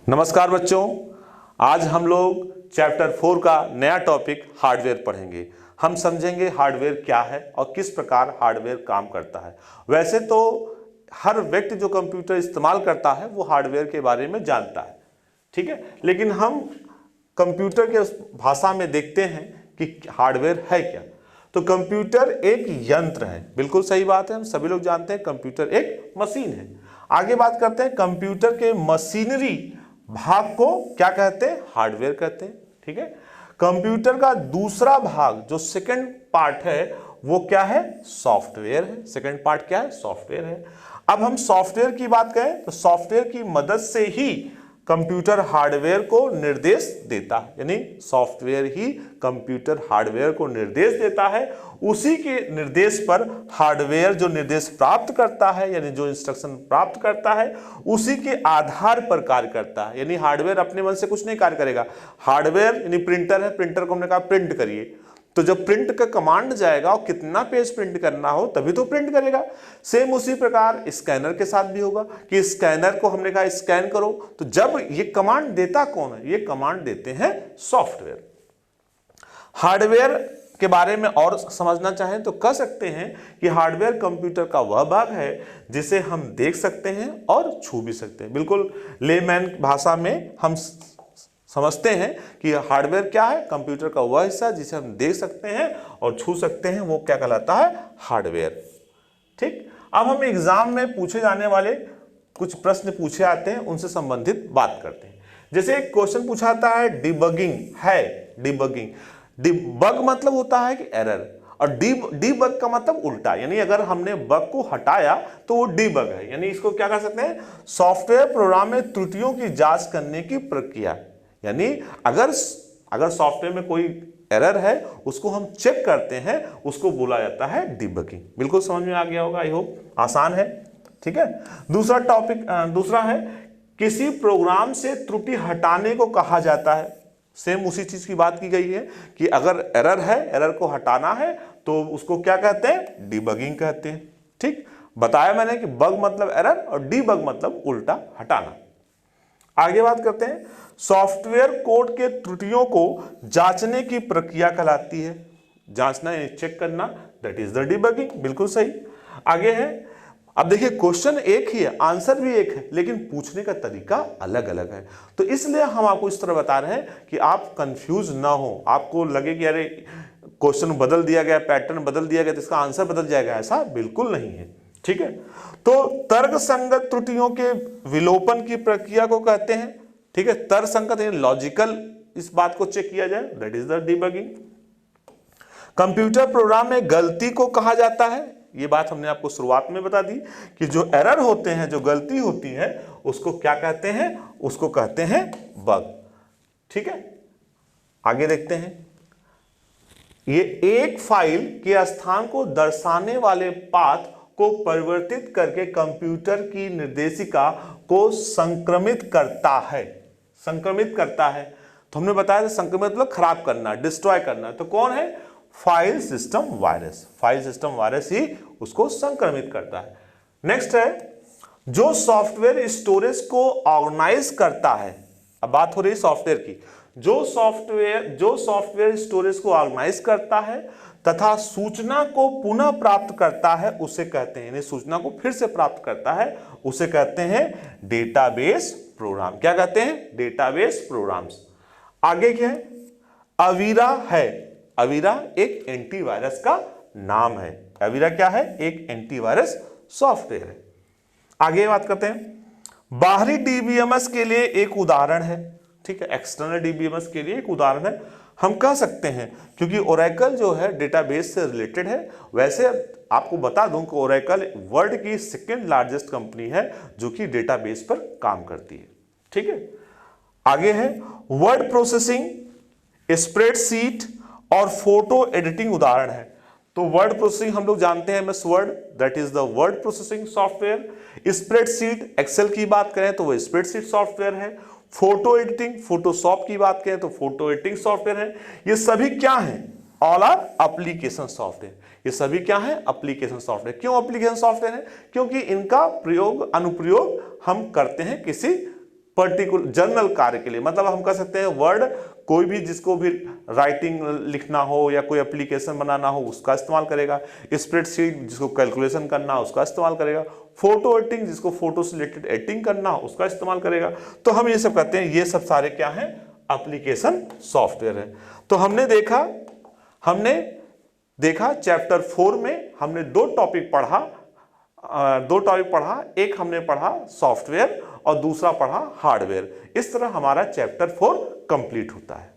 नमस्कार बच्चों, आज हम लोग चैप्टर 4 का नया टॉपिक हार्डवेयर पढ़ेंगे। हम समझेंगे हार्डवेयर क्या है और किस प्रकार हार्डवेयर काम करता है। वैसे तो हर व्यक्ति जो कंप्यूटर इस्तेमाल करता है वो हार्डवेयर के बारे में जानता है, ठीक है, लेकिन हम कंप्यूटर के भाषा में देखते हैं कि हार्डवेयर है क्या। तो कंप्यूटर एक यंत्र है, बिल्कुल सही बात है, हम सभी लोग जानते हैं कंप्यूटर एक मशीन है। आगे बात करते हैं कंप्यूटर के मशीनरी भाग को क्या कहते हैं, हार्डवेयर कहते हैं, ठीक है। कंप्यूटर का दूसरा भाग जो सेकंड पार्ट है वो क्या है, सॉफ्टवेयर है। सेकंड पार्ट क्या है, सॉफ्टवेयर है। अब हम सॉफ्टवेयर की बात करें तो सॉफ्टवेयर की मदद से ही कंप्यूटर हार्डवेयर को निर्देश देता है, यानी सॉफ्टवेयर ही कंप्यूटर हार्डवेयर को निर्देश देता है। उसी के निर्देश पर हार्डवेयर जो निर्देश प्राप्त करता है, यानी जो इंस्ट्रक्शन प्राप्त करता है, उसी के आधार पर कार्य करता है। यानी हार्डवेयर अपने मन से कुछ नहीं कार्य करेगा। हार्डवेयर यानी प्रिंटर है, प्रिंटर को हमने कहा प्रिंट करिए, तो जब प्रिंट का कमांड जाएगा और कितना पेज प्रिंट करना हो तभी तो प्रिंट करेगा। सेम उसी प्रकार स्कैनर के साथ भी होगा कि स्कैनर को हमने कहा स्कैन करो, तो जब ये कमांड देता कौन है, ये कमांड देते हैं सॉफ्टवेयर। हार्डवेयर के बारे में और समझना चाहें तो कह सकते हैं कि हार्डवेयर कंप्यूटर का वह भाग है जिसे हम देख सकते हैं और छू भी सकते हैं। बिल्कुल लेमैन भाषा में हम समझते हैं कि हार्डवेयर क्या है, कंप्यूटर का वह हिस्सा जिसे हम देख सकते हैं और छू सकते हैं, वो क्या कहलाता है, हार्डवेयर। ठीक, अब हम एग्जाम में पूछे जाने वाले कुछ प्रश्न पूछे आते हैं, उनसे संबंधित बात करते हैं। जैसे एक क्वेश्चन पूछा आता है डिबगिंग है, डिबगिंग, डिबग मतलब होता है कि एरर, और डीबग का मतलब उल्टा, यानी अगर हमने बग को हटाया तो वो डीबग है। यानी इसको क्या कर सकते हैं, सॉफ्टवेयर प्रोग्राम में त्रुटियों की जांच करने की प्रक्रिया। यानी अगर सॉफ्टवेयर में कोई एरर है उसको हम चेक करते हैं, उसको बोला जाता है डिबगिंग। बिल्कुल समझ में आ गया होगा, आई होप, आसान है, ठीक है। दूसरा टॉपिक दूसरा है किसी प्रोग्राम से त्रुटि हटाने को कहा जाता है। सेम उसी चीज की बात की गई है कि अगर एरर है, एरर को हटाना है तो उसको क्या कहते हैं, डिबगिंग कहते हैं। ठीक, बताया मैंने कि बग मतलब एरर और डीबग मतलब उल्टा हटाना। आगे बात करते हैं, सॉफ्टवेयर कोड के त्रुटियों को जांचने की प्रक्रिया कहलाती है। जांचना यानी चेक करना, दैट इज द डिबगिंग, बिल्कुल सही। आगे है, अब देखिए क्वेश्चन एक ही है, आंसर भी एक है, लेकिन पूछने का तरीका अलग अलग है। तो इसलिए हम आपको इस तरह बता रहे हैं कि आप कंफ्यूज ना हो, आपको लगे कि अरे क्वेश्चन बदल दिया गया, पैटर्न बदल दिया गया तो इसका आंसर बदल जाएगा, ऐसा बिल्कुल नहीं है, ठीक है। तो तर्कसंगत त्रुटियों के विलोपन की प्रक्रिया को कहते हैं, ठीक है। तर्कसंगत यानी लॉजिकल, इस बात को चेक किया जाए, that is the debugging. Computer program में गलती को कहा जाता है, ये बात हमने आपको शुरुआत में बता दी कि जो एरर होते हैं, जो गलती होती है, उसको क्या कहते हैं, उसको कहते हैं बग, ठीक है। आगे देखते हैं, ये एक फाइल के स्थान को दर्शाने वाले पाथ को परिवर्तित करके कंप्यूटर की निर्देशिका को संक्रमित करता है। संक्रमित करता है तो हमने बताया था संक्रमित मतलब खराब करना, डिस्ट्रॉय करना। तो कौन है, file system virus. File system virus ही उसको संक्रमित करता है। नेक्स्ट है, जो सॉफ्टवेयर स्टोरेज को ऑर्गेनाइज करता है। अब बात हो रही है सॉफ्टवेयर की। जो सॉफ्टवेयर स्टोरेज को ऑर्गेनाइज करता है तथा सूचना को पुनः प्राप्त करता है, उसे कहते हैं, यानी सूचना को फिर से प्राप्त करता है, उसे कहते हैं डेटाबेस प्रोग्राम। क्या कहते हैं, डेटाबेस प्रोग्राम्स। आगे क्या है, अवीरा है। अवीरा एक एंटीवायरस का नाम है। अवीरा क्या है, एक एंटीवायरस सॉफ्टवेयर है। आगे बात करते हैं, बाहरी डीबीएमएस के लिए एक उदाहरण है, ठीक है। एक्सटर्नल डीबीएमएस के लिए एक उदाहरण है हम कह सकते हैं, क्योंकि ओरेकल जो है डेटाबेस से रिलेटेड है। वैसे आपको बता दूं कि ओरेकल वर्ल्ड की सेकेंड लार्जेस्ट कंपनी है जो कि डेटाबेस पर काम करती है, ठीक है। आगे है, वर्ड प्रोसेसिंग, स्प्रेडशीट और फोटो एडिटिंग उदाहरण है। तो वर्ड प्रोसेसिंग हम लोग जानते हैं MS Word, that is the word processing software. Spreadsheet, Excel की बात करें तो वो स्प्रेडशीट सॉफ्टवेयर है। फोटो एडिटिंग, फोटोशॉप की बात करें तो फोटो एडिटिंग सॉफ्टवेयर है। ये सभी क्या हैं, ऑल आर एप्लीकेशन सॉफ्टवेयर। ये सभी क्या है, एप्लीकेशन सॉफ्टवेयर। क्यों एप्लीकेशन सॉफ्टवेयर है, क्योंकि इनका प्रयोग अनुप्रयोग हम करते हैं किसी पर्टिकुलर जनरल कार्य के लिए, मतलब हम कह सकते हैं वर्ड कोई भी जिसको भी राइटिंग लिखना हो या कोई एप्लीकेशन बनाना हो उसका इस्तेमाल करेगा, स्प्रेडशीट जिसको कैलकुलेशन करना हो उसका इस्तेमाल करेगा, फोटो एडिटिंग जिसको फोटो से रिलेटेड एडिटिंग करना हो उसका इस्तेमाल करेगा। तो हम ये सब कहते हैं, ये सब सारे क्या हैं, एप्लीकेशन सॉफ्टवेयर है। तो हमने देखा चैप्टर 4 में हमने दो टॉपिक पढ़ा, एक हमने पढ़ा सॉफ्टवेयर और दूसरा पढ़ा हार्डवेयर। इस तरह हमारा चैप्टर 4 कंप्लीट होता है।